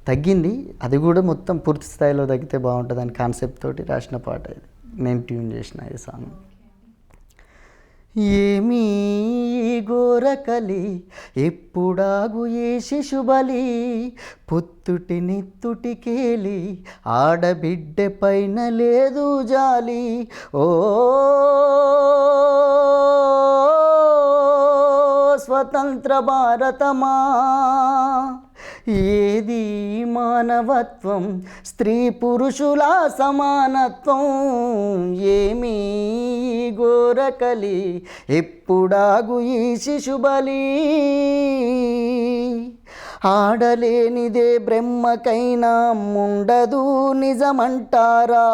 తగ్గింది, అది కూడా మొత్తం పూర్తి స్థాయిలో తగ్గితే బాగుంటుంది అని కాన్సెప్ట్ తోటి రాసిన పాట ఇది. నేను ట్యూన్ చేసిన ఈ సాంగ్. ఏమీ గోరకలి ఎప్పుడాగు ఏ శిశుబలి పొత్తుటి నిత్తుటికేలి ఆడబిడ్డ పైన లేదు జాలి ఓ స్వతంత్ర భారతమా ఏది మానవత్వం స్త్రీ పురుషుల సమానత్వం ఏమీ గోరకలి ఎప్పుడాగు ఈ శిశుబలి ఆడలేనిదే బ్రహ్మకైనా ఉండదు నిజమంటారా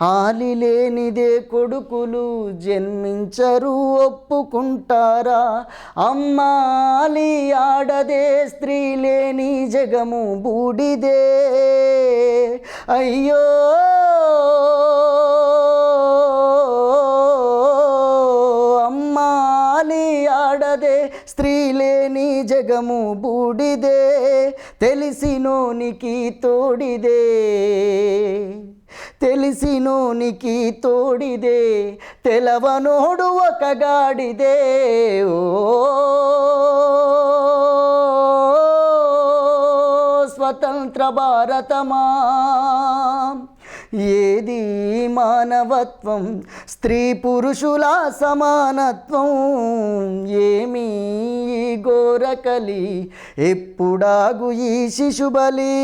ఆలిలేనిదే కొడుకులు జన్మించరు ఒప్పుకుంటారా అమ్మాలి ఆడదే స్త్రీ లేని జగము బూడిదే అయ్యో అమ్మాలి ఆడదే స్త్రీ లేని జగము బూడిదే తెలిసినోనికి తోడిదే తెలిసినోనికి తోడిదే తెలవనోడు ఒక గాడిదే ఓ స్వతంత్ర భారతమా ఏది మానవత్వం స్త్రీ పురుషుల సమానత్వం ఏమీ గోరకలి ఎప్పుడాగు ఈ శిశుబలి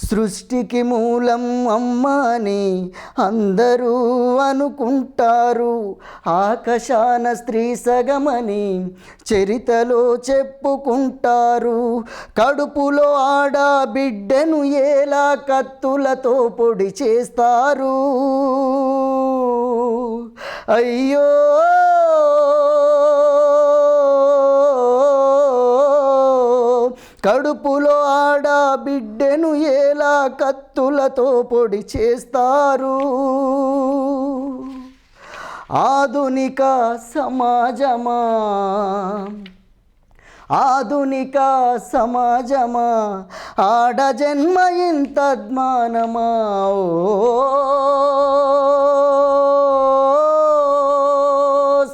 సృష్టికి మూలం అమ్మని అందరూ అనుకుంటారు ఆకాశాన స్త్రీ సగమని చరితలో చెప్పుకుంటారు కడుపులో ఆడ బిడ్డను ఎలా కత్తులతో పొడి చేస్తారు అయ్యో కడుపులో ఆడ బిడ్డను ఎలా కత్తులతో పొడి చేస్తారు ఆధునిక సమాజమా ఆధునిక సమాజమా ఆడ జన్మ ఇంత అద్మానమా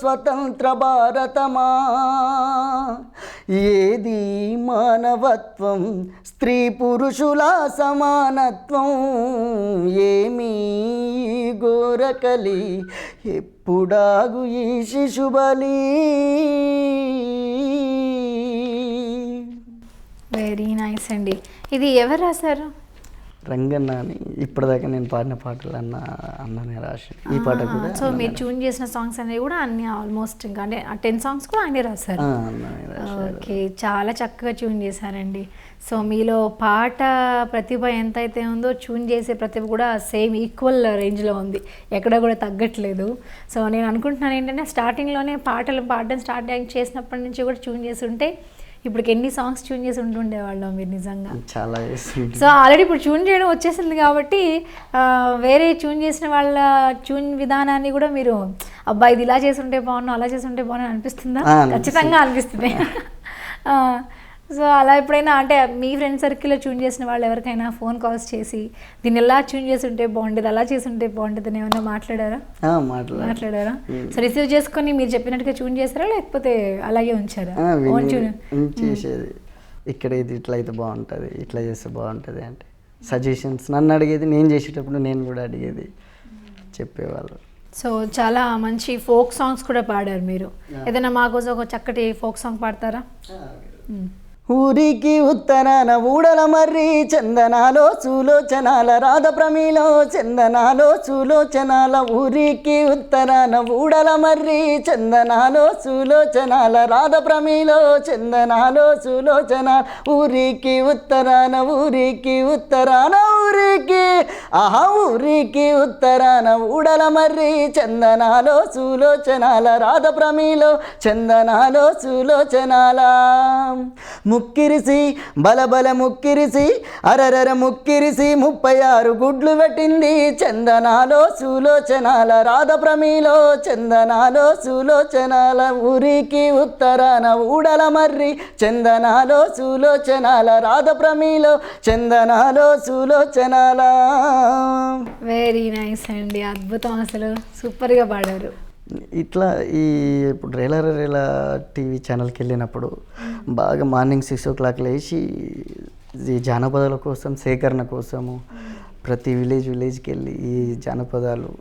స్వతంత్ర భారతమా ఏది మానవత్వం స్త్రీ పురుషుల సమానత్వం ఏమీ గోరకలి ఎప్పుడాగు ఈ శిశుబలి వెరీ నైస్ అండి. ఇది ఎవరు రాశారు? రంగన్న అని ఇప్పటిదాకా నేను పాడిన పాటలు అన్ననే రాసి ఈ పాట కూడా. సో మీరు ట్యూన్ చేసిన సాంగ్స్ అనేవి కూడా అన్ని ఆల్మోస్ట్ ఇంకా అంటే 10 సాంగ్స్ కూడా ఆయనే రాశారు. ఓకే, చాలా చక్కగా ట్యూన్ చేశారండి. సో మీలో పాట ప్రతిభ ఎంతైతే ఉందో ట్యూన్ చేసే ప్రతిభ కూడా సేమ్ ఈక్వల్ రేంజ్లో ఉంది, ఎక్కడ కూడా తగ్గట్లేదు. సో నేను అనుకుంటున్నాను ఏంటంటే స్టార్టింగ్లోనే పాటలు పాడడం స్టార్ట్ చేసినప్పటి నుంచి కూడా ట్యూన్ చేసి ఉంటే ఇప్పుడు ఎన్ని సాంగ్స్ ట్యూన్ చేసి ఉంటుండేవాళ్ళం మీరు నిజంగా. చాలా. సో ఆల్రెడీ ఇప్పుడు ట్యూన్ చేయడం వచ్చేసింది కాబట్టి వేరే ట్యూన్ చేసిన వాళ్ళ ట్యూన్ విధానాన్ని కూడా మీరు అబ్బాయి ఇది ఇలా చేసి ఉంటే బాగున్నాను అలా చేసి ఉంటే బాగున్నాను అనిపిస్తుందా? ఖచ్చితంగా అనిపిస్తుంది. సో అలా ఎప్పుడైనా అంటే మీ ఫ్రెండ్ సర్కిల్లో ట్యూన్ చేసిన వాళ్ళు ఎవరికైనా ఫోన్ కాల్స్ చేసి దీన్ని ఎలా ట్యూన్ చేసి ఉంటే బాగుంటుంది అలా చేసి ఉంటే బాగుంటుంది అని ఏమన్నా మాట్లాడారా? మాట్లాడారా? సో రిసీవ్ చేసుకొని మీరు చెప్పినట్టుగా ట్యూన్ చేస్తారా లేకపోతే అలాగే ఉంచారా? చేసేది ఇక్కడ ఇది ఇట్లా అయితే బాగుంటుంది ఇట్లా చేస్తే బాగుంటుంది అంటే సజెషన్స్ నన్ను అడిగేది, నేను చేసేటప్పుడు నేను కూడా అడిగేది, చెప్పేవాళ్ళు. సో చాలా మంచి ఫోక్ సాంగ్స్ కూడా పాడారు మీరు. ఏదైనా మాకోసం ఒక చక్కటి ఫోక్ సాంగ్ పాడతారా? ఊరికి ఉత్తరాన ఊడల మర్రి చందనాలో సులోచనాల రాధ ప్రమీలో చందనాలో సులోచనాల ఊరికి ఉత్తరాన ఊడల మర్రి చందనాలో సులోచనాల రాధ ప్రమీలో చందనాలో సులోచనాల ఊరికి ఉత్తరాన ఊరికి ఉత్తరాన ఊరికి ఊరికి ఉత్తరాన ఊడల మర్రి చందనాలో సులోచనాల రాధ ప్రమీలో చందనాలో సులోచనాల ముక్కిరిసి బలబల ముక్కిరిసి అరరర ముక్కిరిసి 36 గుడ్లు పెట్టింది చందనాలో సులోచనాల రాధ ప్రమీలో చందనాలో సులోచనాల ఊరికి ఉత్తరాన ఊడల మర్రి చందనాలో సులోచనాల రాధ ప్రమీలో చందనాలో సులోచనాల. వెరీ నైస్ అండి, అద్భుతం, అసలు సూపర్గా పాడారు. ఇట్లా ఈ ఇప్పుడు రేలా టీవీ ఛానల్కి వెళ్ళినప్పుడు బాగా మార్నింగ్ 6 o'clock లేచి ఈ జానపదాల కోసం సేకరణ కోసము ప్రతి విలేజ్కి వెళ్ళి ఈ జానపదాలు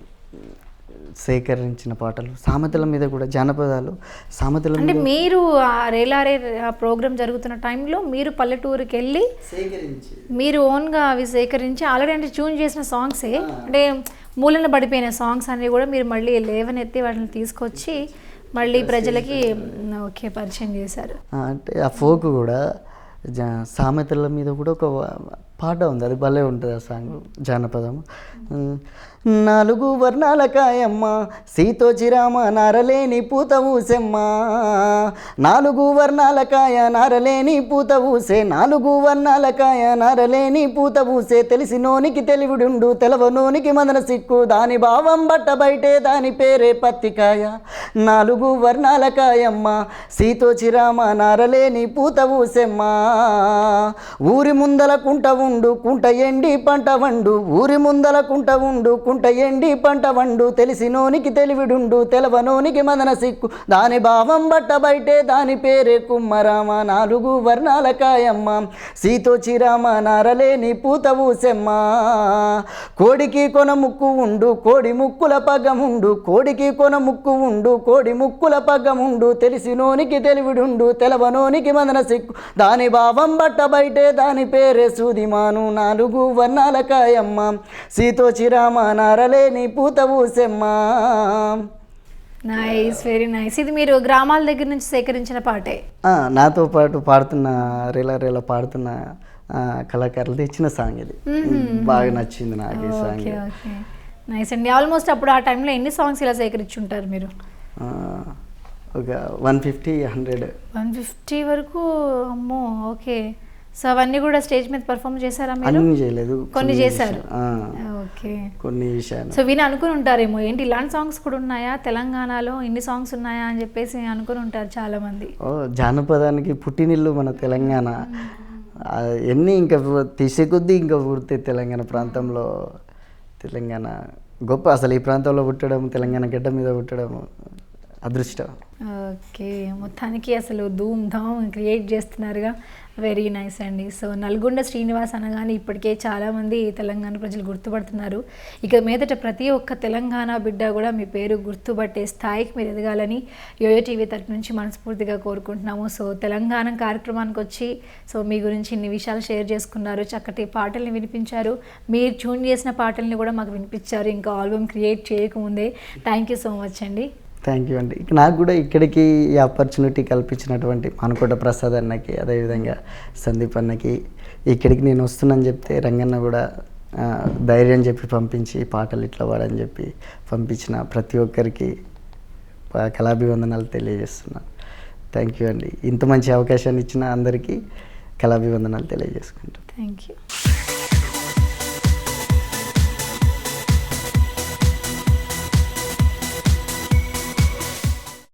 సేకరించిన పాటలు సామెతల మీద కూడా జానపదాలు సామెతల అంటే మీద మీరు ఆ రేలారే ప్రోగ్రామ్ జరుగుతున్న టైంలో మీరు పల్లెటూరుకి వెళ్ళి సేకరించి మీరు ఓన్గా అవి సేకరించి ఆల్రెడీ అంటే ట్యూన్ చేసిన సాంగ్సే అంటే మూలన పడిపోయిన సాంగ్స్ అనేవి కూడా మీరు మళ్ళీ లేవనెత్తి వాటిని తీసుకొచ్చి మళ్ళీ ప్రజలకి ఓకే పరిచయం చేశారు. అంటే ఆ ఫోక్ కూడా సామెతల మీద కూడా ఒక పాట ఉంది, అది భలే ఉంటుంది ఆ సాంగ్ జానపదం. 4 వర్ణాల కాయమ్మ సీతోచిరామ నారలేని పూత ఊసెమ్మ, 4 వర్ణాల కాయ నారలేని పూత ఊసే, 4 వర్ణాల కాయ నారలేని పూత ఊసే, తెలిసినోనికి తెలివిడుండు తెలవనోనికి మదన సిక్కు, దాని భావం బట్ట బయటే దాని పేరే పత్తికాయ. 4 వర్ణాల కాయమ్మ సీతోచిరామ నారలేని పూత ఊసెమ్మ, ఊరి ముందల కుంట ఉండు కుంట ఎండి పంట వండు, ఊరి ముందల కుంట ఉండు కుంట ఎండి పంట వండు, తెలిసినోనికి తెలివిడుండు తెలవనోనికి మదన సిక్కు, దాని భావం బట్ట బయటే దాని పేరే కుమ్మరామ. 4 వర్ణాల కాయమ్మ సీతోచిరామ నారలేని పూత ఊసెమ్మ, కోడికి కొన ముక్కు ఉండు కోడి ముక్కుల పగ్గముండు, కోడికి కొన ముక్కు ఉండు కోడి ముక్కుల పగ్గముండు, తెలిసినోనికి తెలివిడుండు తెలవనోనికి మదన సిక్కు, దాని భావం బట్ట బయటే దాని పేరే సూదిమాను. 4 వర్ణాల కాయమ్మ సీతోచిరామ నారలేని పూత ఊసెమ్మ. Nice, very nice. ఇది మీరు గ్రామాల దగ్గర నుంచి సేకరించిన పాటే. నాతో పాటు పాడుతున్న రేలా పాడుతున్న కళాకారులు తెచ్చిన సాంగ్ ఇది. బాగా నచ్చింది నాకు ఈ సాంగ్. ఓకే, నైస్ అండి. ఆల్మోస్ట్ అప్పుడు ఆ టైంలో ఎన్ని సాంగ్స్ ఇలా సేకరించుంటారు మీరు? ఒక 150-100 150 వరకు. అమ్మో, ఓకే. సో అవన్నీ కూడా స్టేజ్ మీద పర్ఫామ్ చేశారా మీరు? అన్నీ చేయలేదు, కొన్ని చేశారు. ఓకే, కొన్ని విషయాలు. సో విని అనుకుని ఉంటారేమో, ఏంటి ఇలాంటి సాంగ్స్ కూడా ఉన్నాయా తెలంగాణలో, ఇన్ని సాంగ్స్ ఉన్నాయా అని చెప్పేసి అనుకుని ఉంటారు చాలా మంది. జానపదానికి పుట్టినిల్లు మన తెలంగాణ. ఎన్ని ఇంకా తీసే కొద్దీ ఇంకా పుడితే తెలంగాణ ప్రాంతంలో, తెలంగాణ గొప్ప. అసలు ఈ ప్రాంతంలో పుట్టడం, తెలంగాణ గడ్డ మీద పుట్టడం అదృష్టం. ఓకే, మొత్తానికి అసలు ధూమ్ ధామ్ క్రియేట్ చేస్తున్నారుగా. వెరీ నైస్ అండి. సో నల్గొండ శ్రీనివాస్ అనగానే ఇప్పటికే చాలామంది తెలంగాణ ప్రజలు గుర్తుపడుతున్నారు. ఇక మీదట ప్రతి ఒక్క తెలంగాణ బిడ్డ కూడా మీ పేరు గుర్తుపట్టే స్థాయికి మీరు ఎదగాలని యోయో టీవీ తరపు నుంచి మనస్ఫూర్తిగా కోరుకుంటున్నాము. సో తెలంగాణ కార్యక్రమానికి వచ్చి సో మీ గురించి ఇన్ని విషయాలు షేర్ చేసుకున్నారు, చక్కటి పాటల్ని వినిపించారు, మీరు ట్యూన్ చేసిన పాటల్ని కూడా మాకు వినిపించారు ఇంకా ఆల్బమ్ క్రియేట్ చేయకముందే. థ్యాంక్ యూ సో మచ్ అండి. థ్యాంక్ యూ అండి. నాకు కూడా ఇక్కడికి ఈ ఆపర్చునిటీ కల్పించినటువంటి మానుకోట ప్రసాద్ అన్నకి, అదేవిధంగా సందీప్ అన్నకి, ఇక్కడికి నేను వస్తున్నాను చెప్తే రంగన్న కూడా ధైర్యం చెప్పి పంపించి పాటలు ఇట్లా వాడని చెప్పి పంపించిన ప్రతి ఒక్కరికి కళాభివందనాలు తెలియజేస్తున్నాను. థ్యాంక్ యూ అండి. ఇంత మంచి అవకాశాన్ని ఇచ్చిన అందరికీ కళాభివందనాలు తెలియజేసుకుంటాను. Thank you.